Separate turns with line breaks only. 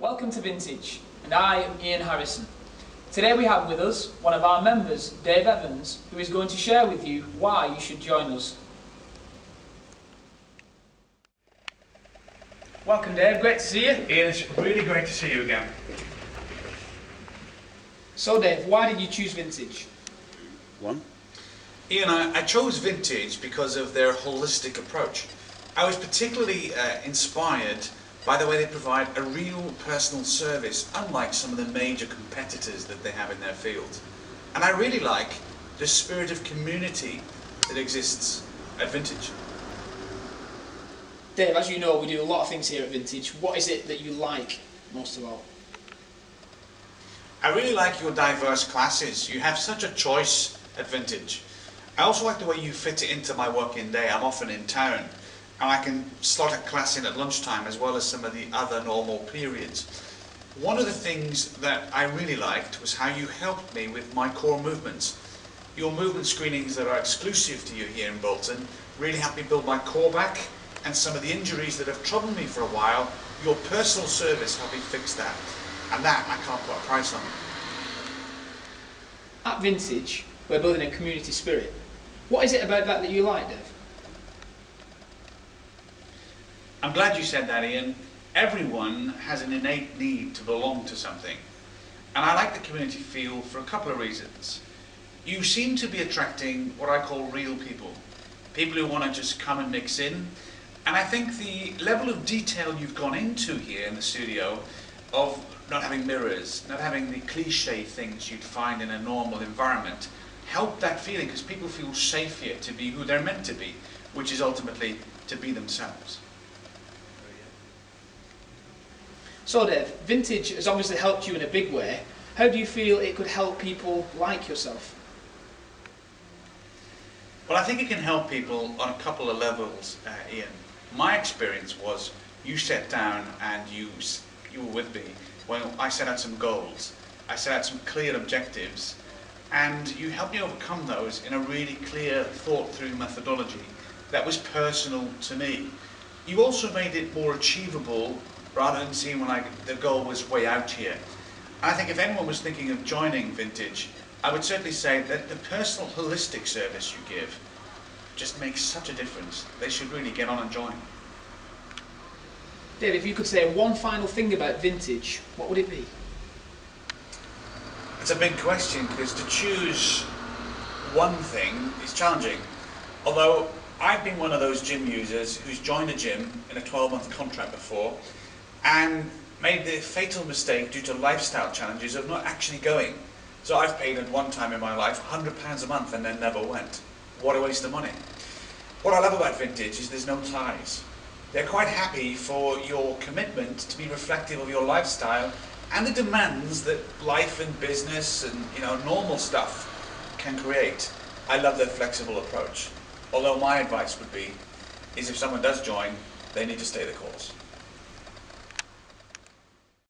Welcome to Vintage, and I am Ian Harrison. Today we have with us one of our members, Dave Evans, who is going to share with you why you should join us. Welcome Dave, great to see you.
Ian, it's really great to see you again.
So Dave, why did you choose Vintage?
Ian, I chose Vintage because of their holistic approach. I was particularly inspired by the way they provide a real personal service, unlike some of the major competitors that they have in their field. And I really like the spirit of community that exists at Vintage.
Dave, as you know, we do a lot of things here at Vintage. What is it that you like most of all?
I really like your diverse classes. You have such a choice at Vintage. I also like the way you fit it into my working day. I'm often in town, and I can slot a class in at lunchtime as well as some of the other normal periods. One of the things that I really liked was how you helped me with my core movements. Your movement screenings that are exclusive to you here in Bolton really helped me build my core back, and some of the injuries that have troubled me for a while, your personal service helped me fix that. And that I can't put a price on.
At Vintage, we're building a community spirit. What is it about that you like, Dave?
I'm glad you said that, Ian. Everyone has an innate need to belong to something. And I like the community feel for a couple of reasons. You seem to be attracting what I call real people. People who want to just come and mix in. And I think the level of detail you've gone into here in the studio of not having mirrors, not having the cliche things you'd find in a normal environment, help that feeling because people feel safe here to be who they're meant to be, which is ultimately to be themselves.
So Dave, Vintage has obviously helped you in a big way. How do you feel it could help people like yourself?
Well, I think it can help people on a couple of levels, Ian. My experience was you sat down and you were with me when I set out some goals. I set out some clear objectives, and you helped me overcome those in a really clear, thought-through methodology that was personal to me. You also made it more achievable rather than seeing when the goal was way out here. And I think if anyone was thinking of joining Vintage, I would certainly say that the personal holistic service you give just makes such a difference. They should really get on and join.
Dave, if you could say one final thing about Vintage, what would it be?
It's a big question because to choose one thing is challenging. Although I've been one of those gym users who's joined a gym in a 12-month contract before and made the fatal mistake due to lifestyle challenges of not actually going. So I've paid at one time in my life £100 a month and then never went. What a waste of money. What I love about Vintage is there's no ties. They're quite happy for your commitment to be reflective of your lifestyle and the demands that life and business and normal stuff can create. I love their flexible approach. Although my advice would be, is if someone does join, they need to stay the course.